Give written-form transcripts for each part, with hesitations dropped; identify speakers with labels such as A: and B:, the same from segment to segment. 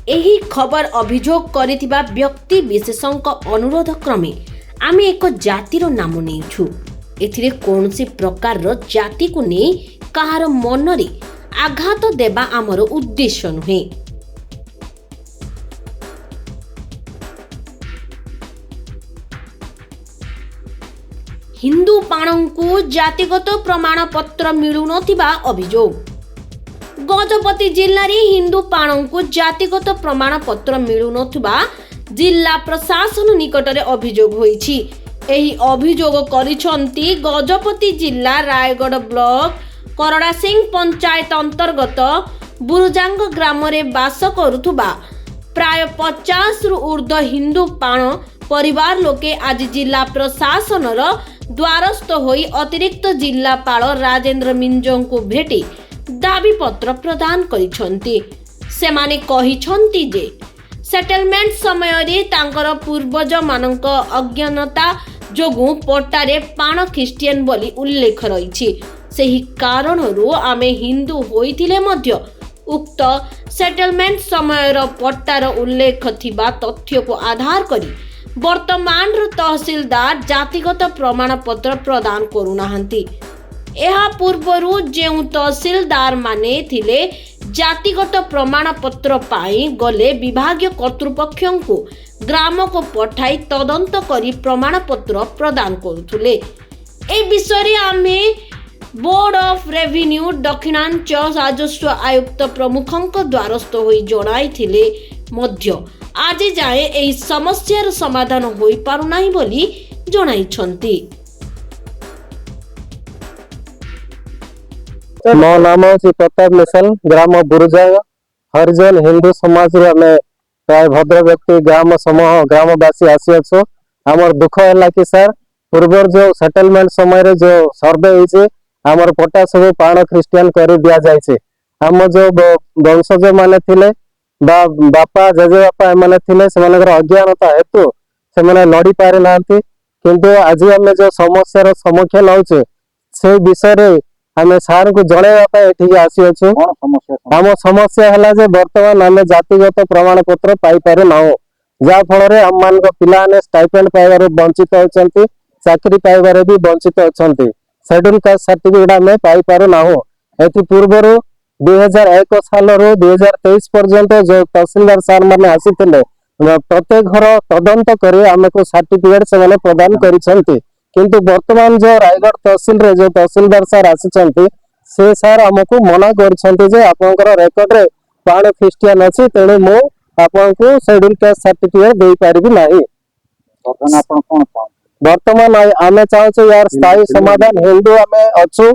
A: ଏହି ଖବର ଅଭିଯୋଗ କରିଥିବା ବ୍ୟକ୍ତି ବିଶେଷଙ୍କ ଅନୁରୋଧ କ୍ରମେ ଆମେ ଏକ ଜାତିର ନାମ ନେଇଛୁ। ଏଥିରେ କୌଣସି ପ୍ରକାରର ଜାତିକୁ ନେଇ କାହାର ମନରେ ଆଘାତ ଦେବା ଆମର ଉଦ୍ଦେଶ୍ୟ ନୁହେଁ। ହିନ୍ଦୁ ପାଣଙ୍କୁ ଜାତିଗତ ପ୍ରମାଣପତ୍ର ମିଳୁନଥିବା ଅଭିଯୋଗ। ଗଜପତି ଜିଲ୍ଲାରେ ହିନ୍ଦୁ ପାଣଙ୍କୁ ଜାତିଗତ ପ୍ରମାଣପତ୍ର ମିଳୁନଥିବା ଜିଲ୍ଲା ପ୍ରଶାସନ ନିକଟରେ ଅଭିଯୋଗ ହୋଇଛି। ଏହି ଅଭିଯୋଗ କରିଛନ୍ତି ଗଜପତି ଜିଲ୍ଲା ରାୟଗଡ଼ ବ୍ଲକ କରଡ଼ାସିଂ ପଞ୍ଚାୟତ ଅନ୍ତର୍ଗତ ବୁରୁଜାଙ୍ଗ ଗ୍ରାମରେ ବାସ କରୁଥିବା ପ୍ରାୟ 50ରୁ ଉର୍ଦ୍ଧ୍ୱ ହିନ୍ଦୁ ପାଣ ପରିବାର ଲୋକେ ଆଜି ଜିଲ୍ଲା ପ୍ରଶାସନର ଦ୍ୱାରସ୍ଥ ହୋଇ ଅତିରିକ୍ତ ଜିଲ୍ଲାପାଳ ରାଜେନ୍ଦ୍ର ମିଞ୍ଜଙ୍କୁ ଭେଟି ଦାବିପତ୍ର ପ୍ରଦାନ କରିଛନ୍ତି। ସେମାନେ କହିଛନ୍ତି ଯେ ସେଟଲମେଣ୍ଟ ସମୟରେ ତାଙ୍କର ପୂର୍ବଜମାନଙ୍କ ଅଜ୍ଞାନତା ଯୋଗୁଁ ପଟ୍ଟାରେ ପାଣ ଖ୍ରୀଷ୍ଟିଆନ ବୋଲି ଉଲ୍ଲେଖ ରହିଛି। ସେହି କାରଣରୁ ଆମେ ହିନ୍ଦୁ ହୋଇଥିଲେ ମଧ୍ୟ ଉକ୍ତ ସେଟଲମେଣ୍ଟ ସମୟର ପଟ୍ଟାର ଉଲ୍ଲେଖ ଥିବା ତଥ୍ୟକୁ ଆଧାର କରି ବର୍ତ୍ତମାନର ତହସିଲଦାର ଜାତିଗତ ପ୍ରମାଣପତ୍ର ପ୍ରଦାନ କରୁନାହାନ୍ତି। ଏହା ପୂର୍ବରୁ ଯେଉଁ ତହସିଲଦାର ମାନେ ଥିଲେ ଜାତିଗତ ପ୍ରମାଣପତ୍ର ପାଇଁ ଗଲେ ବିଭାଗୀୟ କର୍ତ୍ତୃପକ୍ଷଙ୍କୁ ଗ୍ରାମକୁ ପଠାଇ ତଦନ୍ତ କରି ପ୍ରମାଣପତ୍ର ପ୍ରଦାନ କରୁଥିଲେ। ଏ ବିଷୟରେ ଆମେ ବୋର୍ଡ ଅଫ୍ ରେଭିନ୍ୟୁ, ଦକ୍ଷିଣାଞ୍ଚଳ ରାଜସ୍ୱ ଆୟୁକ୍ତ ପ୍ରମୁଖଙ୍କ ଦ୍ୱାରସ୍ଥ ହୋଇ ଜଣାଇଥିଲେ ମଧ୍ୟ ଆଜି ଯାଏଁ ଏହି ସମସ୍ୟାର ସମାଧାନ ହୋଇପାରୁନାହିଁ ବୋଲି ଜଣାଇଛନ୍ତି।
B: मो नाम हूँ प्रताप मिसल, ग्राम बुरुजांग हरिजन हिंदू समाज रे आमे प्राय भद्र व्यक्ति ग्राम समूह ग्रामवासी आसी आमर दुख है कि सर पूर्वर जो सेटलमेंट समय रे जो सर्वे होइछे आमर पट्टा सब पाण ख्रीस्टियन कर दिया जाइछे। आम जो वंशज माने थिले बापा जेजे बापा एमाने थिले सेमानकर अज्ञानता हेतु सेमाने लड़ी पारे नांती, किंतु आज आम जो समस्यार सम्मुखीन होउछे से विषय रे आमे सार को जणेवा एठिक आसी अच्छे। आम समस्या है जे वर्तमान आम जातिगत प्रमाण पत्र पाई पारे ना, जहा फल आम मान पिला स्टाइपेंड पाइबार वंचित होती, चाकरी पाइबार भी वंचित अच्छा। शेड्यूल कास्ट सर्टिफिकेट आम पाई पारे ना। एथि पूर्वर 2001 साल 2023 पर्यंत जो तहसीलदार सार मैंने आसी प्रत्येक घर तदंत कर आमको सर्टिफिकेट से प्रदान कर, किंतु वर्तमान जो रायगढ़ तहसील रे जो तहसीलदार सार आसी से सार आमको मना कर रेकर्ड रे पाण ख्रीस्टियन अच्छी, तेणु मु आपको शेड्यूल कास्ट सर्टिफिकेट दे पारिबी नाही। वर्तमान आमे चाहूँ यार स्थायी समाधान। हिंदू आमे अच्छु,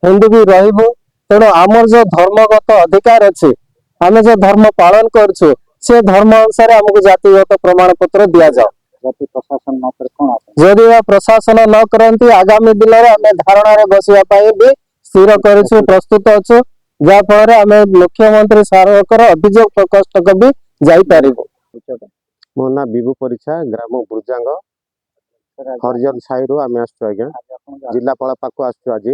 B: हिंदू भी रहिबु, तेणु आमर जो धर्मगत अधिकार अच्छे आमे जो धर्म पालन करछु से धर्म अनुसार आमको जातिगत प्रमाण पत्र दिया जाओ। जदि प्रशासन न करती आगामी दिन में आम धारणा बसवा भी स्थिर कर प्रस्तुत अच्छु, जहा फल आम मुख्यमंत्री सार अभियोग प्रकोष्ठ भी जापर। मो ना विभु परीक्षा, ग्राम बुरुजांग हरिजन साई रु आम आज्ञा जिलापाल पाक आसु। आज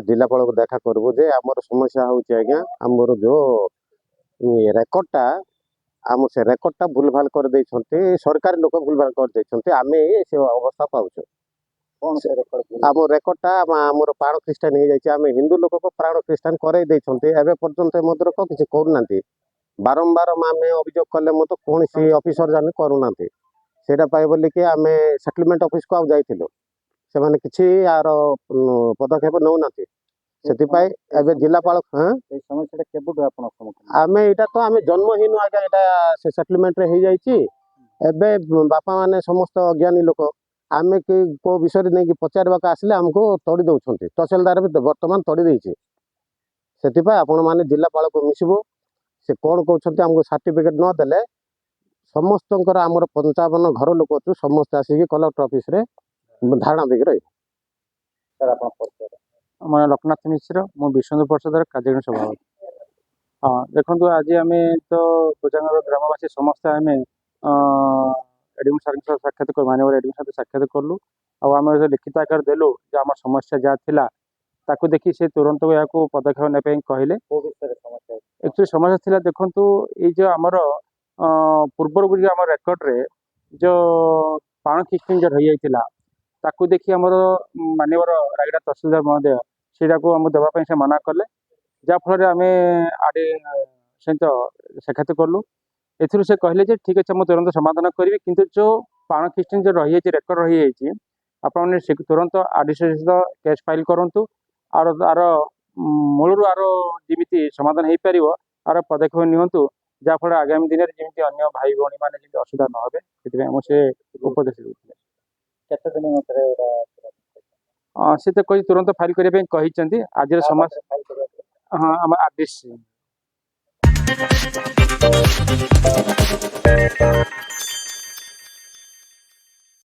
B: जिलापाल को देखा करबू जे आमर समस्या होची आज्ञा आमर जो रेकर्डटा आम से रेकर्डटा भूल भाल कर देइछन्ते, सरकारी लोक भूल भाल कर देइछन्ते, आमे से अवस्था पाउछु। आम रेकर्डटा आमर प्राण ख्रीस्टान हो जाइए, आम हिंदू लोक को प्राण ख्रीस्टान करे देइछन्ते, एबे पर्यंत मदर को किछि करूनांती। बारंबार आम अभियोग कले मत कौन सी ऑफिसर जाने करूनांती, सेटा पाइ बोली कि आम सेटलमेंट ऑफिस को आ जाइथिलु, से माने किछि यार पदक्षेप नौनांती। सेतिपाई एबे जिलापाल समस्या केबुट आमे एटा तो आमे जन्महीन आगे एटा से सेटलमेंट रे हो जाइछि। एबे बापा माने समस्त अज्ञानी लोक आमे को विषय नहीं कि पचारबाक आसले हमको तोड़ी दउछन्ती, तहसीलदार भी वर्तमान तोड़ी देइछि। सेतिपाई आपण माने जिलापाल को मिसिबो, से कोन कहउछन्ती हमको सर्टिफिकेट न देले समस्तंकर आमर 55 घर लोक छु समस्त आसी कलेक्टर ऑफिस रे धारणा देके रही। सर आपण
C: मैं लोकनाथ मिश्र, मो विष्णु परिषद कार्यक्रम सभापति। हाँ देखो आज आम तो बुरुजांग ग्रामवासी समस्त आम एडमिन सर साक्षात मानव एडमिन सर साक्षात कलु आम लिखित आकार देलु आम समस्या जहाँ थिला ताकू देखी से तुरंत या पदक्षेप ने कहले एक्चुअली समस्या थिला देखंतु ये जो आमर पूर्वर गुरी आम रेकर्ड रे जो पाण किस्टिंग जो रही जाइतिला ताकू देखी आमर माननीय रायगड़ा तहसीलदार महोदय सेटा को हम देवाई से मना कले जाफल आम आडे सहित साक्षात कलु एथुरु से कहले जे ठीक अच्छे मुझे तुरंत समाधान करी किंतु जो पाण किस्टिंग जो रही है रेकर्ड रही है आपने तुरंत आरडीसी केस फाइल करूँ आर आर मूलर आर जमी समाधान हो पार आर पदक्षेप नियंतु जहाँफल आगामी दिन में जमी अन्य भाई भाई मैंने असुविधा न हे से उपदेश देते से तो कही तुरंत फाइल करने कहते आज समस्या हाँ आम आरडीसी